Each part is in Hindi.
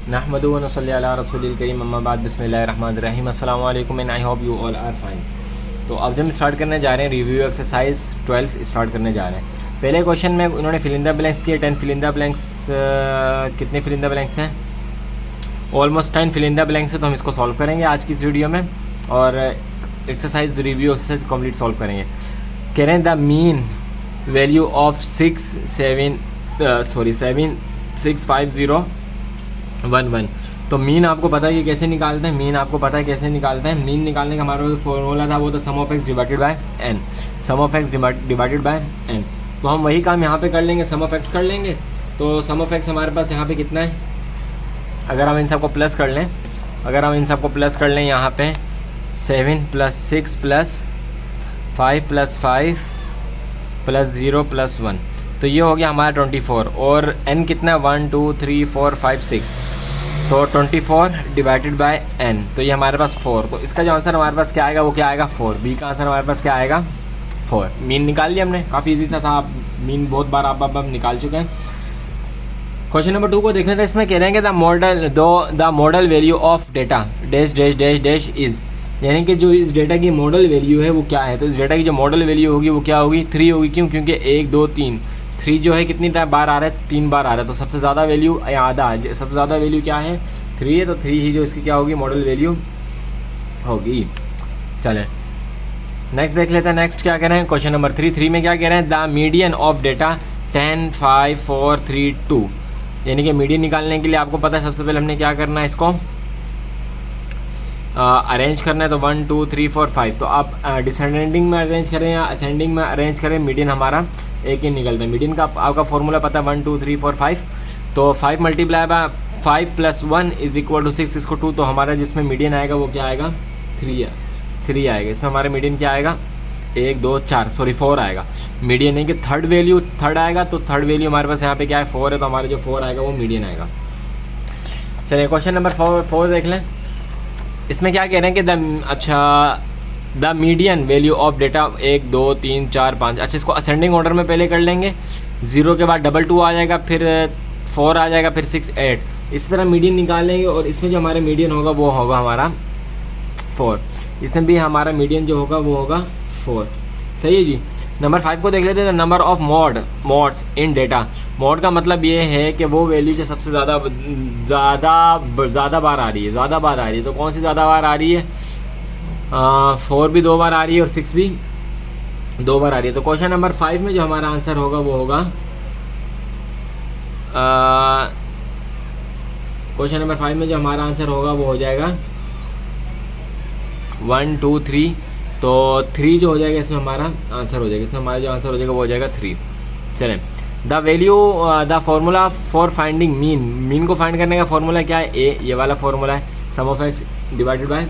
नहमदु व नसल्ली अला रसूलिल करीम अम्मा बाद बिस्मिल्लाहिर रहमानिर रहीम। अस्सलाम वालेकुम and I hope you all are fine. तो अब जब हम स्टार्ट करने जा रहे हैं रिव्यू एक्सरसाइज 12 स्टार्ट करने जा रहे हैं। पहले क्वेश्चन में उन्होंने फिल इन द ब्लैंक्स किए 10 फिल इन द ब्लैंक्स। कितने फिल इन द ब्लैंक्स हैं? Almost 10 fill in the blanks है। तो हम इसको सॉल्व करेंगे आज की इस वीडियो में और exercise review exercise complete solve करेंगे। कह रहे हैं द मीन वैल्यू ऑफ 76501। तो मीन आपको पता है कि कैसे निकालते हैं। मीन आपको पता है कैसे निकालते हैं। मीन निकालने का हमारा जो फॉर्मूला था वो था sum of X divided by N. Sum of X divided by N. तो हम वही काम यहाँ पे कर लेंगे, सम ऑफ एक्स कर लेंगे। तो सम ऑफ एक्स हमारे पास यहाँ पे कितना है? अगर हम इन सबको प्लस कर लें, यहाँ पे 7 + 6 + 5 + 5 + 0 + 1, तो ये हो गया हमारा 24। और n कितना है? 1 2 3 4 5 6, तो 24 डिवाइडेड बाय n, तो ये हमारे पास 4। तो इसका जो आंसर हमारे पास क्या आएगा वो क्या आएगा? 4। बी का आंसर हमारे पास क्या आएगा? 4। मीन निकाल लिया हमने, काफ़ी इजी सा था। आप मीन बहुत बार आप निकाल चुके हैं। क्वेश्चन नंबर 2 को देखने थे। इसमें कह रहे हैं कि the model value of data dash dash dash dash is, यानी कि जो इस डेटा की मॉडल वैल्यू है वो क्या है। तो इस डेटा की जो मॉडल वैल्यू होगी वो क्या होगी? 3 होगी। क्यों? क्योंकि 1 2 3 3 जो है कितनी बार आ रहा है? 3 बार आ रहा है। तो सबसे ज़्यादा वैल्यू आधा, सबसे ज़्यादा वैल्यू क्या है? 3 है। तो 3 ही जो इसकी क्या होगी? मॉडल वैल्यू होगी। चलें नेक्स्ट देख लेते हैं। नेक्स्ट क्या कह रहे हैं? क्वेश्चन नंबर 3 में क्या कह रहे हैं? द मीडियन ऑफ डेटा 10 5 4 3 2, यानी कि मीडियन निकालने के लिए आपको पता है सबसे पहले हमने क्या करना है, इसको अरेंज करना है। तो 1 2 3 4 5, तो आप डिसेंडिंग में अरेंज करें या असेंडिंग में अरेंज करें, मीडियन हमारा एक ही निकलता है। मीडियन का आपका फॉर्मूला पता है 1 2 3 4 5, तो 5 × 5 + 1 = 6, इसको 2, तो हमारा जिसमें मीडियन आएगा वो क्या आएगा? 3 आएगा। इसमें हमारा मीडियन क्या आएगा? 1 2 4 आएगा। मीडियन नहीं कि थर्ड आएगा। तो थर्ड वैल्यू हमारे पास यहाँ पे क्या है? 4 है। तो हमारा जो 4 आएगा वो मीडियन आएगा। चलिए क्वेश्चन नंबर 4 देख लें। इसमें क्या कह रहे हैं कि the median value of data 1 2 3 4 5। अच्छा, इसको असेंडिंग ऑर्डर में पहले कर लेंगे। 0 के बाद 2 आ जाएगा, फिर 4 आ जाएगा, फिर 6 8, इसी तरह मीडियन निकाल लेंगे। और इसमें जो हमारा मीडियन होगा वो होगा हमारा 4। इसमें भी हमारा मीडियन जो होगा वो होगा 4। सही है जी। नंबर 5 को देख लेते हैं। Number of mods in data. Mod का मतलब ये है कि वो वैल्यू जो सबसे ज़्यादा बार आ रही है। तो कौन सी ज़्यादा बार आ रही है? 4 भी 2 बार आ रही है और 6 भी 2 बार आ रही है। तो क्वेश्चन नंबर 5 में जो हमारा आंसर होगा वो होगा क्वेश्चन नंबर 5 में जो हमारा आंसर होगा वो हो जाएगा 1 2 3, तो 3 जो हो जाएगा इसमें हमारा आंसर हो जाएगा। इसमें हमारा जो आंसर हो जाएगा वो हो जाएगा 3। चलें, the formula for finding mean को फाइंड करने का फार्मूला क्या है? ये वाला फार्मूला है, sum of X divided by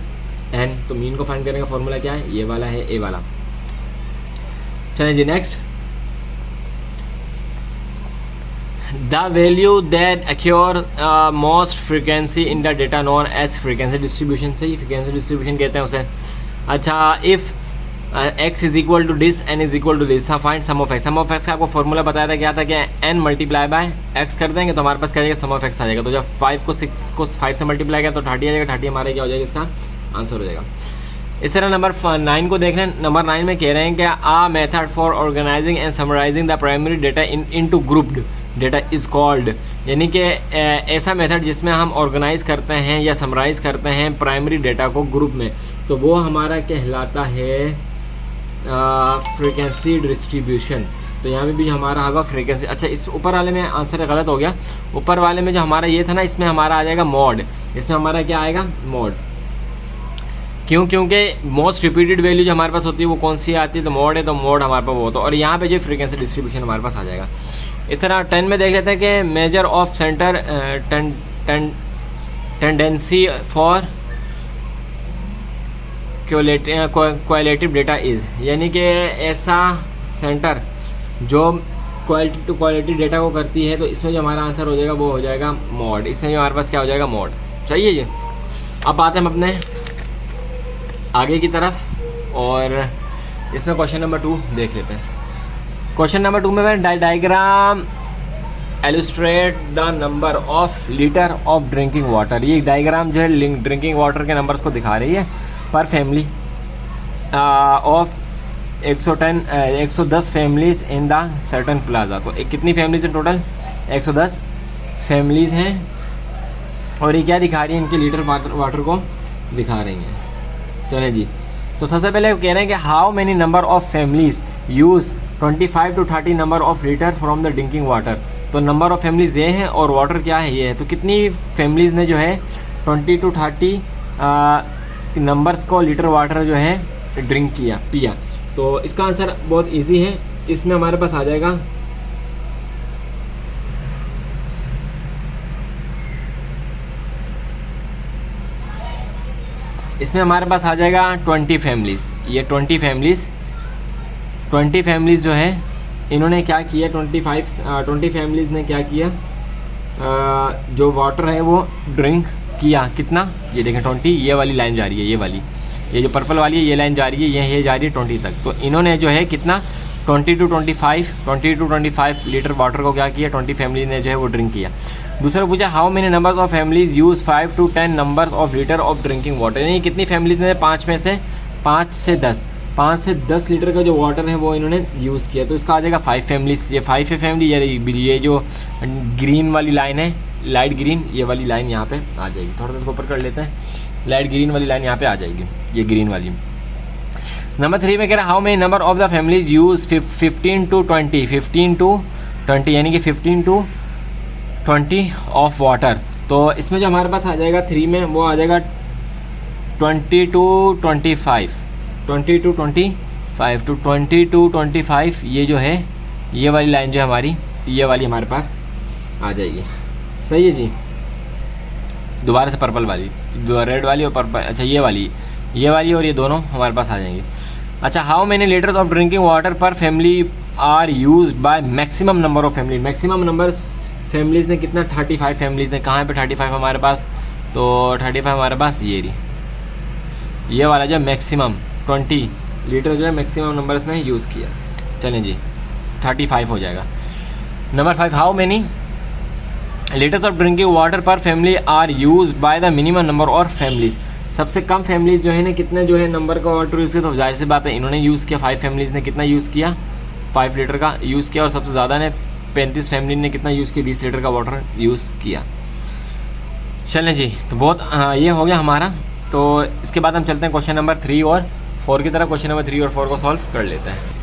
N. तो मीन को फाइंड करने का फार्मूला क्या है? ये वाला है, ए वाला। चलें जी next. The value that occur most frequency in the data known as frequency distribution. से फ्रीक्वेंसी डिस्ट्रीब्यूशन कहते हैं उसे। अच्छा, if x = this, n = this, हाँ find sum of X. Sum of X का आपको फॉर्मूला बताया था, क्या था कि n × x कर देंगे तो हमारे पास क्या आ जाएगा? सम ऑफ एक्स आ जाएगा। तो जब 5 को 6 को 5 से मल्टीप्लाई किया तो 30 आ जाएगा। 30 हमारा क्या हो जाएगा? इसका आंसर हो जाएगा। इस तरह नंबर 9 को देख रहे हैं। नंबर 9 में कह रहे हैं कि a method for organising and summarising the primary data into grouped data is called, यानी कि ऐसा मेथड जिसमें हम ऑर्गेनाइज करते हैं या समराइज़ करते हैं प्राइमरी डेटा को ग्रुप में, तो वो हमारा कहलाता है फ्रीक्वेंसी डिस्ट्रीब्यूशन। तो यहाँ पे भी हमारा होगा फ्रीक्वेंसी। अच्छा, इस ऊपर वाले में आंसर गलत हो गया। ऊपर वाले में जो हमारा ये था ना, इसमें हमारा आ जाएगा मॉड। इसमें हमारा क्या आएगा? मॉड। क्यों? क्योंकि मोस्ट रिपीटेड वैल्यू जो हमारे पास होती है वो कौन सी आती है? तो मॉड है। तो मॉड हमारे पास वो होता है। और यहाँ पे जो फ्रीक्वेंसी डिस्ट्रीब्यूशन हमारे पास आ जाएगा। इस तरह 10 में देख लेते हैं कि measure of centre tendency for qualitative data is, यानी कि ऐसा सेंटर जो क्वालिटी टू क्वालिटी डेटा को करती है। तो इसमें जो हमारा आंसर हो जाएगा वो हो जाएगा मॉड। इसमें जो हमारे पास क्या हो जाएगा? मॉड। चाहिए जी। अब आते हैं हम अपने आगे की तरफ और इसमें क्वेश्चन नंबर 2 देख लेते हैं। क्वेश्चन नंबर 2 में मैं diagram illustrate the number of litre of drinking water. ये डायग्राम जो है ड्रिंकिंग वाटर के नंबर्स को दिखा रही है पर family of 110 families in the certain plaza. तो कितनी फैमिलीज हैं टोटल? 110 फैमिलीज़ हैं और ये क्या दिखा रही है? इनके लीटर वाटर को दिखा रही हैं। चलें जी, तो सबसे पहले कह रहे हैं कि how many number of families use 25 to 30 number of litre from the drinking water. तो नंबर ऑफ़ फैमिलीज़ ये हैं और वाटर क्या है? ये है। तो कितनी फैमिलीज़ ने जो है 20 to 30 नंबर्स को लीटर वाटर जो है ड्रिंक पिया। तो इसका आंसर बहुत इजी है। इसमें हमारे पास आ जाएगा इसमें हमारे पास आ जाएगा 20 फैमिलीज़। ये 20 फैमिलीज़ जो है इन्होंने क्या किया? 20 फैमिलीज़ ने क्या किया? जो वाटर है वो ड्रिंक किया। कितना? ये देखें 20, ये वाली लाइन जा रही है, ये वाली, ये जो पर्पल वाली है ये लाइन जा रही है, ये जा रही है 20 तक। तो इन्होंने जो है कितना? 20 to 25 लीटर वाटर को क्या किया? 20 फैमिली ने जो है वो ड्रिंक किया। दूसरा पूछा how many numbers of families use 5 to 10 numbers of litre of drinking water. यानी कितनी फैमिलीज ने 5 में से 5 से 10 लीटर का जो वाटर है वो इन्होंने यूज़ किया। तो इसका आ जाएगा 5 फैमिलीज। ये 5 है फैमिली। ये जो ग्रीन वाली लाइन है, लाइट ग्रीन, ये वाली लाइन यहाँ पे आ जाएगी। थोड़ा सा इसको ऊपर कर लेते हैं। लाइट ग्रीन वाली लाइन यहाँ पे आ जाएगी, ये ग्रीन वाली। नंबर 3 में कह रहा है how many number of the families use 15 to 20 यानी कि 15 to 20 ऑफ वाटर। तो इसमें जो हमारे पास आ जाएगा 3 में वो आ जाएगा 20 to 25 तो 20 to 25 ये जो है ये वाली लाइन जो है हमारी, ये वाली हमारे पास आ जाएगी। सही है जी। दोबारा से पर्पल वाली, रेड वाली और पर्पल, अच्छा ये वाली और ये दोनों हमारे पास आ जाएंगे। अच्छा how many litres of drinking water per family are used by maximum number of family. Maximum number families ने कितना? 35 फैमिलीज़ ने। कहाँ पे 35 हमारे पास? तो 35 हमारे पास ये वाला जो मैक्सिमम 20 लीटर जो है मैक्सिमम नंबर्स ने यूज़ किया। चलें जी, 35 हो जाएगा। Number 5 how many litres of drinking water per family are used by the minimum number or families. सबसे कम फैमिलीज़ जो है ना कितने जो है नंबर का वाटर यूज़ किया? तो जाहिर सी बात है इन्होंने यूज़ किया। 5 फैमिलीज़ ने कितना यूज़ किया? 5 लीटर का यूज़ किया। और सबसे ज़्यादा ने 35 फैमिली ने कितना यूज़ किया? 20 लीटर का वाटर यूज़ किया। चलें जी, तो बहुत ये हो गया हमारा। तो इसके बाद हम चलते हैं क्वेश्चन नंबर 3 और 4 की तरफ। क्वेश्चन नंबर 3 और 4 को सॉल्व कर लेते हैं।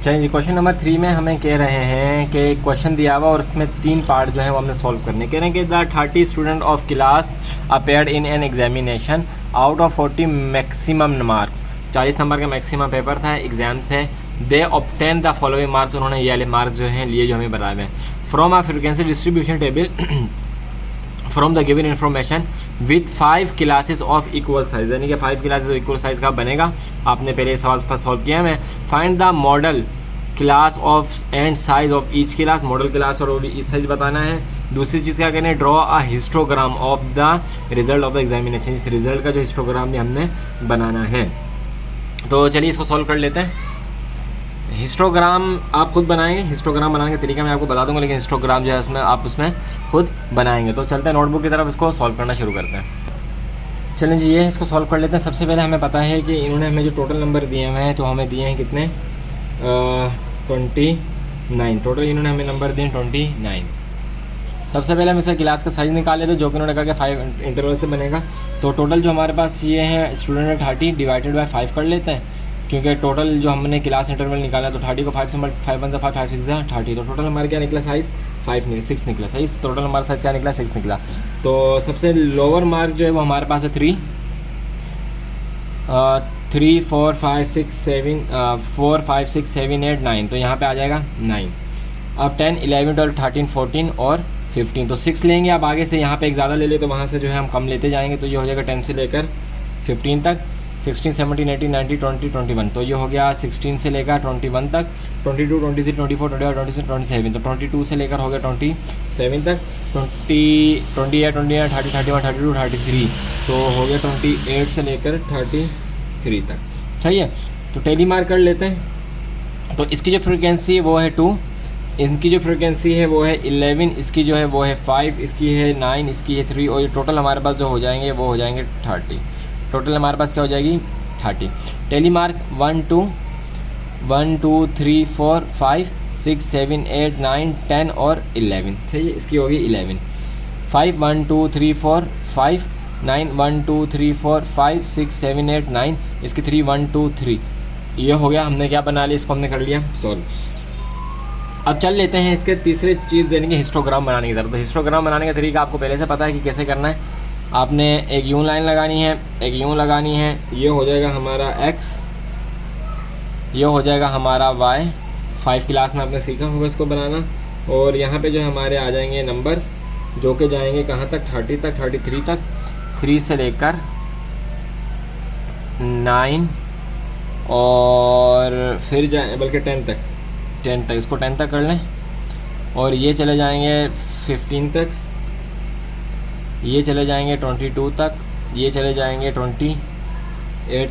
चलिए जी, क्वेश्चन नंबर 3 में हमें कह रहे हैं कि क्वेश्चन दिया हुआ और उसमें 3 पार्ट जो है वो हमने सॉल्व करने। कह रहे हैं कि the 30 student of class appeared in an examination out of 40 maximum marks. 40 number का मैक्सिमम पेपर था, एग्जाम्स थे। दे ऑब्टेन द फॉलोइंग मार्क्स। उन्होंने ये वाले मार्क्स जो हैं लिए जो हमें बताए हुए हैं। From a frequency distribution table from the given information with 5 classes of equal size. यानी कि 5 क्लासेस ऑफ इक्वल साइज का बनेगा। आपने पहले सवाल सॉल्व किया है। Find the model class of and size of each class. Model class और ईच साइज बताना है। दूसरी चीज़ क्या कहना है? Draw a histogram of the result of the examination. इस रिजल्ट का जो हिस्टोग्राम भी हमने बनाना है। तो चलिए इसको सॉल्व कर लेते हैं। हिस्टोग्राम आप खुद बनाएंगे। हिस्टोग्राम बनाने का तरीका मैं आपको बता दूंगा, लेकिन हिस्टोग्राम जो है उसमें आप उसमें खुद बनाएंगे। तो चलते हैं नोटबुक की तरफ, इसको सॉल्व करना शुरू करते हैं। चलें जी, ये इसको सॉल्व कर लेते हैं। सबसे पहले हमें पता है कि इन्होंने हमें जो टोटल नंबर दिए हुए हैं तो हमें दिए हैं कितने? 29। टोटल इन्होंने हमें नंबर दिए 29। सबसे पहले हम इसका क्लास का साइज़ निकाल लेते हैं, जो कि उन्होंने कहा कि 5 इंटरवल से बनेगा। तो टोटल जो हमारे पास ये है स्टूडेंट है 30 डिवाइडेड बाय 5 कर लेते हैं, क्योंकि टोटल जो हमने क्लास इंटरवल निकाला है तो 30 को 5 से 5 1 5 5 6 30। तो टोटल हमारे क्या निकला? साइज़ 6 निकला। सही, टोटल हमारा साइज़ क्या निकला? 6 निकला। तो सबसे लोअर मार्क जो है वो हमारे पास है 3 4 5 6 7 8 9। तो यहाँ पे आ जाएगा 9। अब 10 11 12 13 14 और 15। तो 6 लेंगे। अब आगे से यहाँ पे एक ज़्यादा ले ले तो वहाँ से जो है हम कम लेते जाएंगे। तो ये हो जाएगा 10 से लेकर 15 तक। 16 17 18 19 20 21। तो ये हो गया 16 से लेकर 21 तक। 22 23 24 25 26 27। तो 22 से लेकर हो गया 27 तक। 28 29 30 31 32 33। तो हो गया 28 से लेकर 33 तक। सही है। तो टेली मार्क कर लेते हैं। तो इसकी जो फ्रीक्वेंसी है वो है 2, इनकी जो फ्रिक्वेंसी है वो है 11, इसकी जो है वो है 5, इसकी है 9, इसकी है 3, और ये टोटल हमारे पास जो हो जाएंगे वो हो जाएंगे 30। टोटल हमारे पास क्या हो जाएगी 30। टेलीमार्क 1 2 3 4 5 6 7 8 9 10 और 11, सही है, इसकी होगी 11। 5 1 2 3 4 5 9 1 2 3 4 5 6 7 8 9, इसकी 3 1 2 3, ये हो गया, हमने क्या बना लिया, इसको हमने कर लिया सॉल्व। अब चल लेते हैं इसके तीसरे चीज़ देने की हिस्टोग्राम बनाने की तरफ। तो हिस्टोग्राम बनाने का तरीका आपको पहले से पता है कि कैसे करना है। आपने एक यूं लाइन लगानी है, एक यूं लगानी है, ये हो जाएगा हमारा x, ये हो जाएगा हमारा y। 5 क्लास में आपने सीखा होगा इसको बनाना। और यहाँ पे जो हमारे आ जाएंगे नंबर्स जो कि जाएंगे कहाँ तक 30 तक, 33 तक, 3 से लेकर 9 और फिर जाए बल्कि 10 तक, इसको 10 तक कर लें। और ये चले जाएंगे 15 तक, ये चले जाएंगे 22 तक, ये चले जाएंगे 28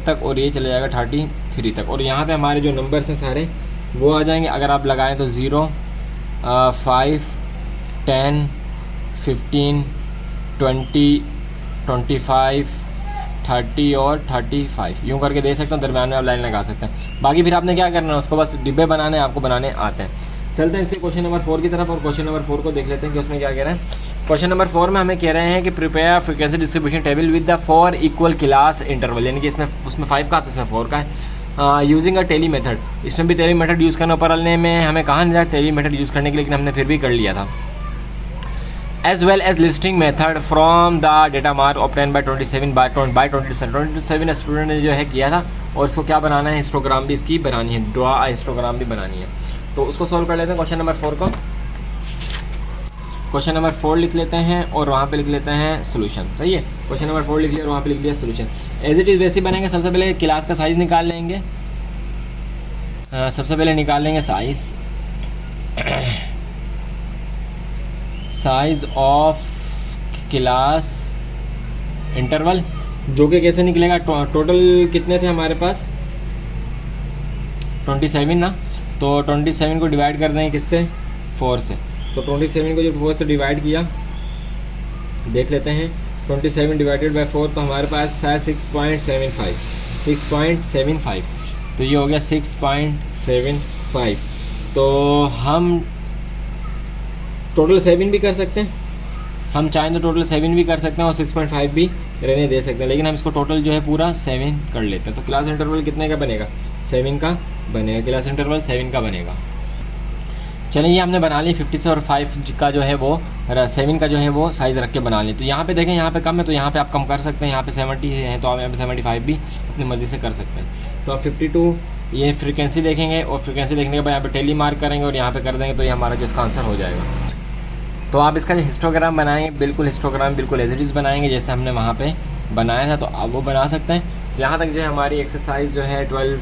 तक, और ये चले जाएगा 33 तक। और यहाँ पे हमारे जो नंबर्स हैं सारे वो आ जाएंगे। अगर आप लगाएं तो 0 5 10 15 20 25 30 और 35, यूँ करके दे सकते हैं। दरम्यान में आप लाइन लगा सकते हैं। बाकी फिर आपने क्या करना है, उसको बस डिब्बे बनाने आपको बनाने आते हैं। चलते हैं इससे क्वेश्चन नंबर 4 की तरफ, और क्वेश्चन नंबर 4 को देख लेते हैं कि उसमें क्या कह रहे हैं। क्वेश्चन नंबर 4 में हमें कह रहे हैं कि prepare frequency distribution table with the 4 equal class interval, यानी कि इसमें उसमें 5 का आता है, इसमें 4 का है। यूजिंग अ टेली मेथड, इसमें भी टेली मेथड यूज़ करना, ऊपर वाले में हमें कहा नहीं था टेली मेथड यूज़ करने के लिए, लेकिन हमने फिर भी कर लिया था। As well as listing method from the data mark obtain by 27 by 27 student ने जो है किया था। और इसको क्या बनाना है, हिस्टोग्राम भी इसकी बनानी है, ड्रॉ हिस्टोग्राम भी बनानी है। तो उसको सॉल्व कर लेते हैं। क्वेश्चन नंबर 4 को, क्वेश्चन नंबर 4 लिख लेते हैं और वहाँ पे लिख लेते हैं सोल्यूशन, सही है। क्वेश्चन नंबर 4 लिख लिया और वहाँ पे लिख लिया सोल्यूशन। एज इट इज़ वैसे बनेंगे। सबसे पहले क्लास का साइज़ निकाल लेंगे, सबसे पहले निकाल लेंगे साइज़ ऑफ क्लास इंटरवल, जो कि कैसे निकलेगा, टोटल कितने थे हमारे पास 27 ना, तो 27 को डिवाइड कर देंगे किससे, 4 से। तो 27 को जब 4 से डिवाइड किया, देख लेते हैं 27 डिवाइडेड बाय 4, तो हमारे पास है 6.75, तो ये हो गया 6.75। तो हम टोटल 7 भी कर सकते हैं, हम चाहें तो टोटल 7 भी कर सकते हैं और 6.5 भी रहने दे सकते हैं, लेकिन हम इसको टोटल जो है पूरा 7 कर लेते हैं। तो क्लास इंटरवल कितने का बनेगा, 7 का बनेगा, क्लास इंटरवल 7 का बनेगा। चलिए ये हमने बना ली 50 से, और 5 का जो है वो 7 का जो है वो साइज़ रख के बना ली। तो यहाँ पे देखें, यहाँ पे कम है तो यहाँ पे आप कम कर सकते हैं, यहाँ पे 70 है तो आप यहाँ पे 75 भी अपनी मर्ज़ी से कर सकते हैं। तो आप 52 ये फ्रीक्वेंसी देखेंगे, और फ्रीक्वेंसी देखने के बाद यहाँ पे टेली मार्क करेंगे और यहाँ पे कर देंगे, तो ये हमारा जो इसका आंसर हो जाएगा। तो आप इसका जो हिस्टोग्राम बनाएंगे, बिल्कुल हिस्टोग्राम बिल्कुल एज इट इज़ बनाएंगे जैसे हमने वहाँ पे बनाया था, तो आप वो बना सकते हैं। तो यहाँ तक जो है हमारी एक्सरसाइज जो है 12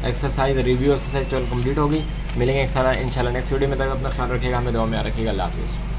एक्सरसाइज रिव्यू एक्सरसाइज 12 कंप्लीट होगी। मिलेंगे इंशाल्लाह नेक्स्ट वीडियो में। तक अपना ख्याल रखिएगा, हमें दुआ में रखिएगा। अल्लाह हाफ़िज़।